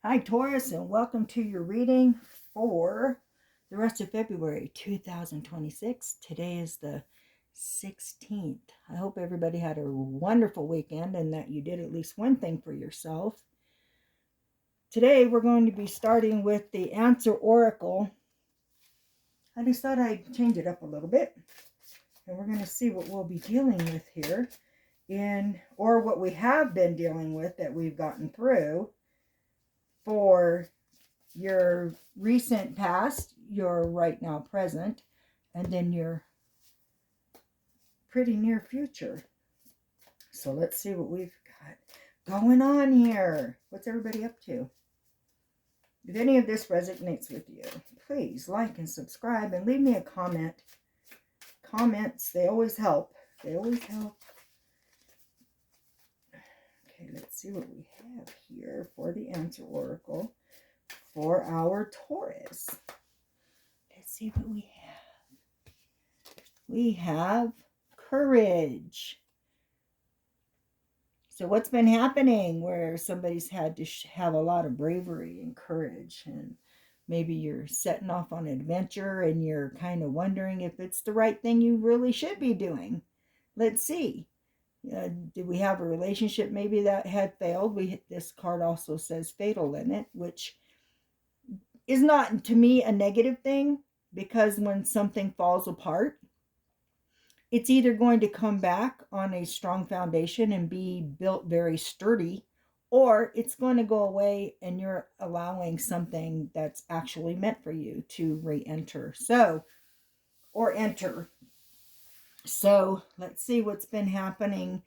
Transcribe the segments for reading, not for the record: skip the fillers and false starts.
Hi, Taurus, and welcome to your reading for the rest of February 2026. Today is the 16th. I hope everybody had a wonderful weekend and that you did at least one thing for yourself. Today, we're going to be starting with the Answer Oracle. I just thought I'd change it up a little bit, and we're going to see what we'll be dealing with here, or what we have been dealing with that we've gotten through for your recent past, your right now present, and then your pretty near future. So let's see what we've got going on here. What's everybody up to? If any of this resonates with you, please like and subscribe and leave me a comment. Comments, they always help. They always help. Okay, let's see what we have here for the Answer Oracle for our Taurus. Let's see what we have. We have courage. So what's been happening where somebody's had to have a lot of bravery and courage, and maybe you're setting off on an adventure and you're kind of wondering if it's the right thing you really should be doing. Let's see. Did we have a relationship maybe that had failed? This card also says fatal in it, which is not, to me, a negative thing, because when something falls apart, it's either going to come back on a strong foundation and be built very sturdy, or it's going to go away and you're allowing something that's actually meant for you to re-enter. Enter. So let's see what's been happening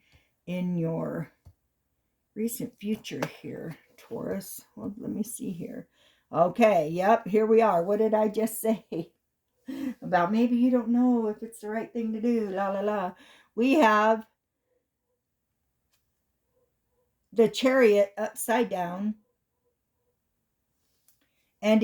in your recent future here, Taurus. Well, let me see here. Okay, yep, here we are. What did I just say? About maybe you don't know if it's the right thing to do, la la la. We have the Chariot upside down, and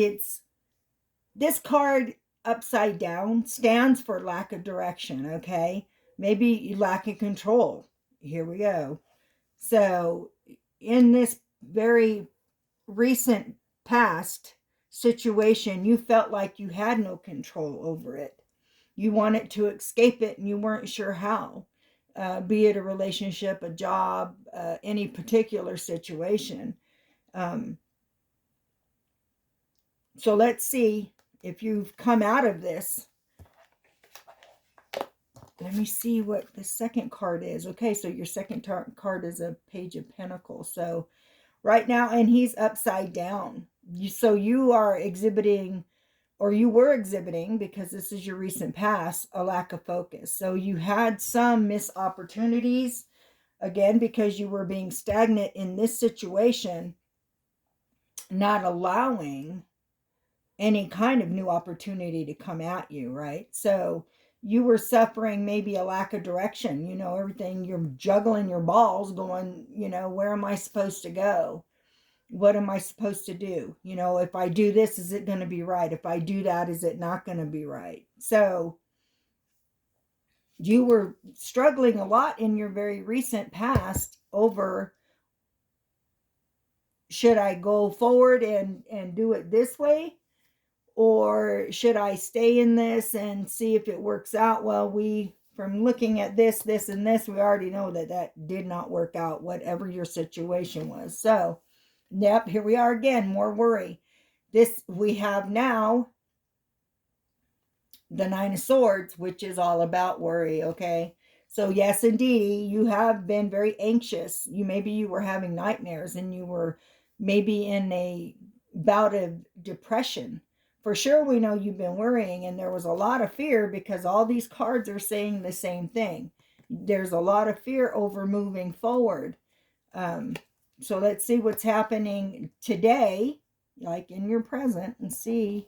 this card upside down stands for lack of direction. Okay, maybe you lack of control. Here we go. So in this very recent past situation, you felt like you had no control over it. You wanted to escape it and you weren't sure how, be it a relationship, a job, any particular situation. So let's see if you've come out of this. Let me see what the second card is. Okay, so your second card is a Page of Pentacles. So right now, and he's upside down. So you are exhibiting, or you were exhibiting, because this is your recent past, a lack of focus. So you had some missed opportunities, again, because you were being stagnant in this situation, not allowing any kind of new opportunity to come at you, right? So you were suffering maybe a lack of direction, everything, you're juggling your balls going, where am I supposed to go? What am I supposed to do? If I do this, is it going to be right? If I do that, is it not going to be right? So you were struggling a lot in your very recent past over, should I go forward and do it this way? Or should I stay in this and see if it works out? Well, from looking at this, and this, we already know that did not work out, whatever your situation was. So, yep, here we are again, more worry. We have now the Nine of Swords, which is all about worry, okay? So yes, indeed, you have been very anxious. Maybe you were having nightmares, and you were maybe in a bout of depression. For sure, we know you've been worrying, and there was a lot of fear, because all these cards are saying the same thing. There's a lot of fear over moving forward. So let's see what's happening today, like in your present, and see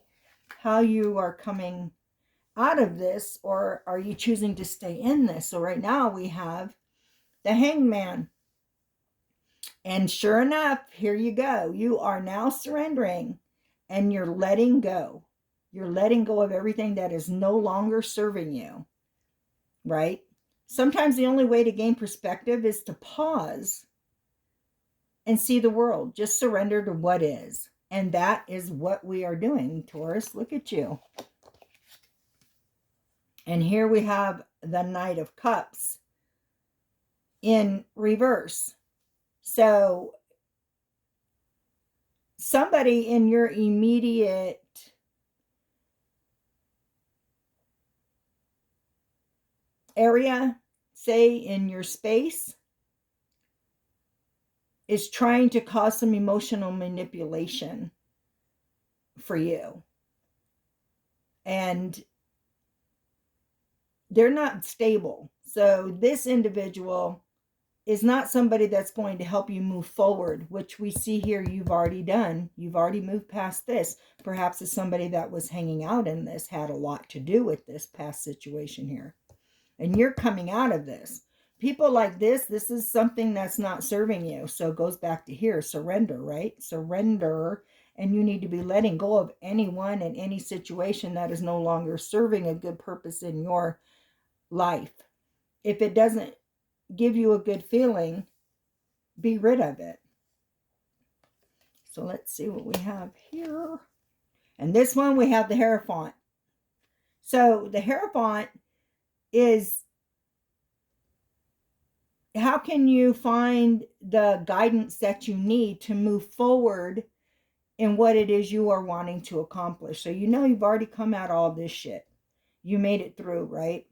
how you are coming out of this, or are you choosing to stay in this? So right now we have the Hangman. And sure enough, here you go. You are now surrendering, and you're letting go. You're letting go of everything that is no longer serving you, right? Sometimes the only way to gain perspective is to pause and see the world. Just surrender to what is. And that is what we are doing, Taurus. Look at you. And here we have the Knight of Cups in reverse. So somebody in your immediate area, say in your space, is trying to cause some emotional manipulation for you. And they're not stable. So this individual is not somebody that's going to help you move forward, which we see here you've already done. You've already moved past this. Perhaps it's somebody that was hanging out in this, had a lot to do with this past situation here. And you're coming out of this. People like this is something that's not serving you. So it goes back to here, surrender, right? Surrender. And you need to be letting go of anyone and any situation that is no longer serving a good purpose in your life. If it doesn't give you a good feeling, be rid of it. So let's see what we have here. And this one we have the Hierophant. So the Hierophant is, how can you find the guidance that you need to move forward in what it is you are wanting to accomplish? So you know you've already come out all this shit. You made it through, right?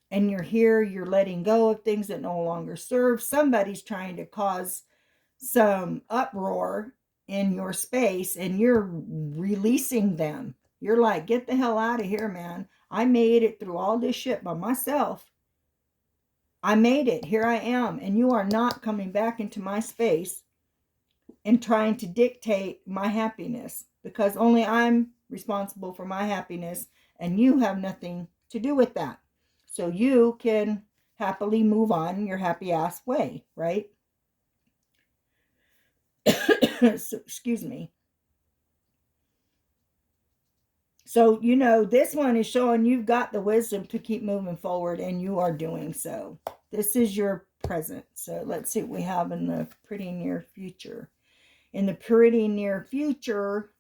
And you're here, you're letting go of things that no longer serve. Somebody's trying to cause some uproar in your space and you're releasing them. You're like, get the hell out of here, man. I made it through all this shit by myself. I made it. Here I am. And you are not coming back into my space and trying to dictate my happiness, because only I'm responsible for my happiness and you have nothing to do with that. So you can happily move on your happy ass way, right? So, excuse me. So, you know, this one is showing you've got the wisdom to keep moving forward, and you are doing so. This is your present. So let's see what we have in the pretty near future. In the pretty near future,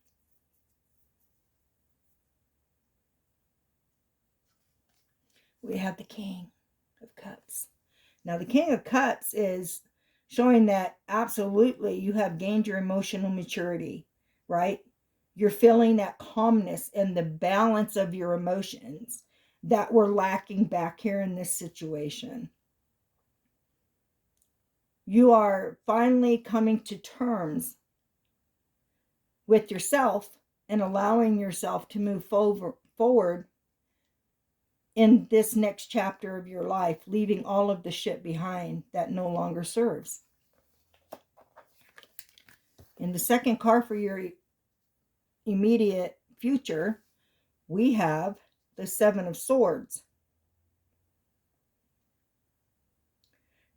we have the King of Cups. Now, the King of Cups is showing that absolutely you have gained your emotional maturity, right? You're feeling that calmness and the balance of your emotions that were lacking back here in this situation. You are finally coming to terms with yourself and allowing yourself to move forward in this next chapter of your life, leaving all of the shit behind that no longer serves. In the second card for your immediate future, we have the Seven of Swords.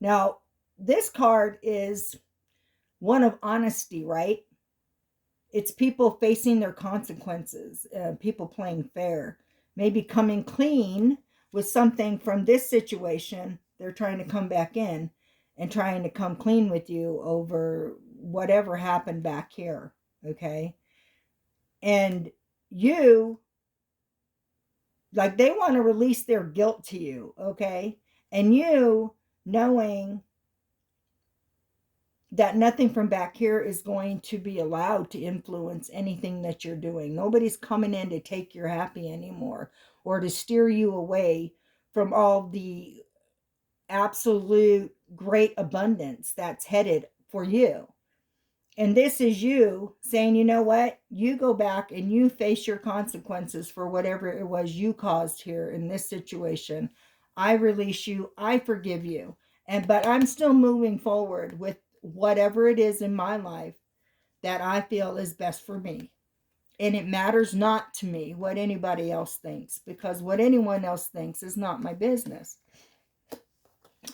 Now, this card is one of honesty, right? It's people facing their consequences, people playing fair, maybe coming clean with something from this situation. They're trying to come back in and trying to come clean with you over whatever happened back here, okay? And you, like, they want to release their guilt to you, okay? And you knowing that nothing from back here is going to be allowed to influence anything that you're doing. Nobody's coming in to take your happy anymore or to steer you away from all the absolute great abundance that's headed for you. And this is you saying, you know what? You go back and you face your consequences for whatever it was you caused here in this situation. I release you. I forgive you. But I'm still moving forward with whatever it is in my life that I feel is best for me. And it matters not to me what anybody else thinks, because what anyone else thinks is not my business.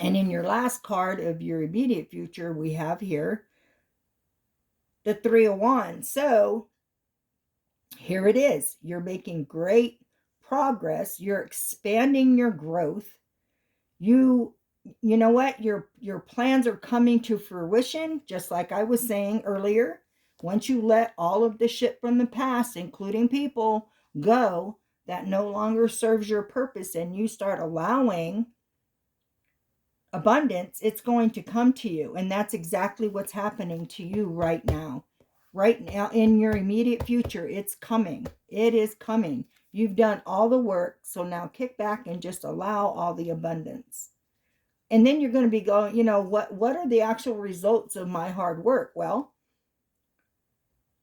And in your last card of your immediate future, we have here the Three of Wands. So here it is. You're making great progress. You're expanding your growth. You you know what? Your plans are coming to fruition, just like I was saying earlier. Once you let all of the shit from the past, including people, go that no longer serves your purpose, and you start allowing abundance, it's going to come to you. And that's exactly what's happening to you right now. Right now, in your immediate future, it's coming. It is coming. You've done all the work. So now kick back and just allow all the abundance. And then you're going to be going, what are the actual results of my hard work? Well,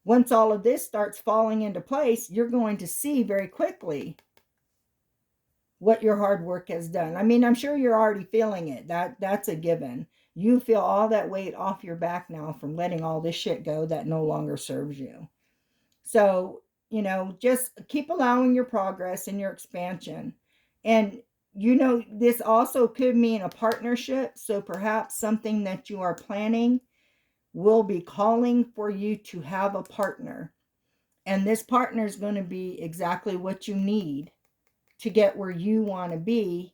once all of this starts falling into place, you're going to see very quickly what your hard work has done. I mean, I'm sure you're already feeling it. That's a given. You feel all that weight off your back now from letting all this shit go that no longer serves you. So, just keep allowing your progress and your expansion. And this also could mean a partnership. So perhaps something that you are planning will be calling for you to have a partner. And this partner is going to be exactly what you need to get where you want to be,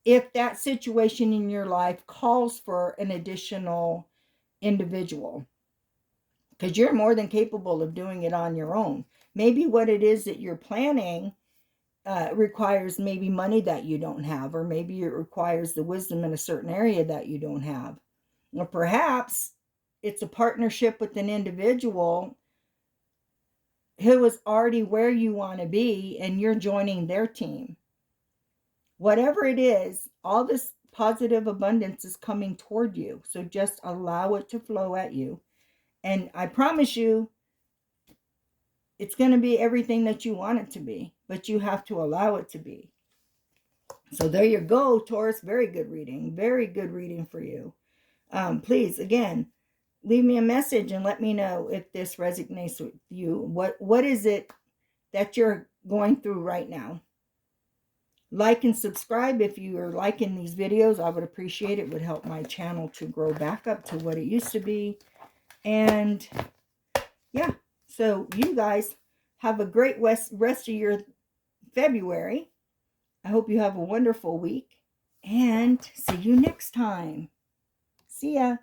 if that situation in your life calls for an additional individual, because you're more than capable of doing it on your own. Maybe what it is that you're planning requires maybe money that you don't have, or maybe it requires the wisdom in a certain area that you don't have. Or perhaps it's a partnership with an individual who is already where you want to be and you're joining their team. Whatever it is, all this positive abundance is coming toward you. So just allow it to flow at you. And I promise you, it's going to be everything that you want it to be, but you have to allow it to be. So there you go, Taurus. Very good reading. Very good reading for you. Please, again, leave me a message and let me know if this resonates with you. What is it that you're going through right now? Like and subscribe if you are liking these videos. I would appreciate it. It would help my channel to grow back up to what it used to be. And yeah, so you guys have a great rest of your February. I hope you have a wonderful week, and see you next time. See ya.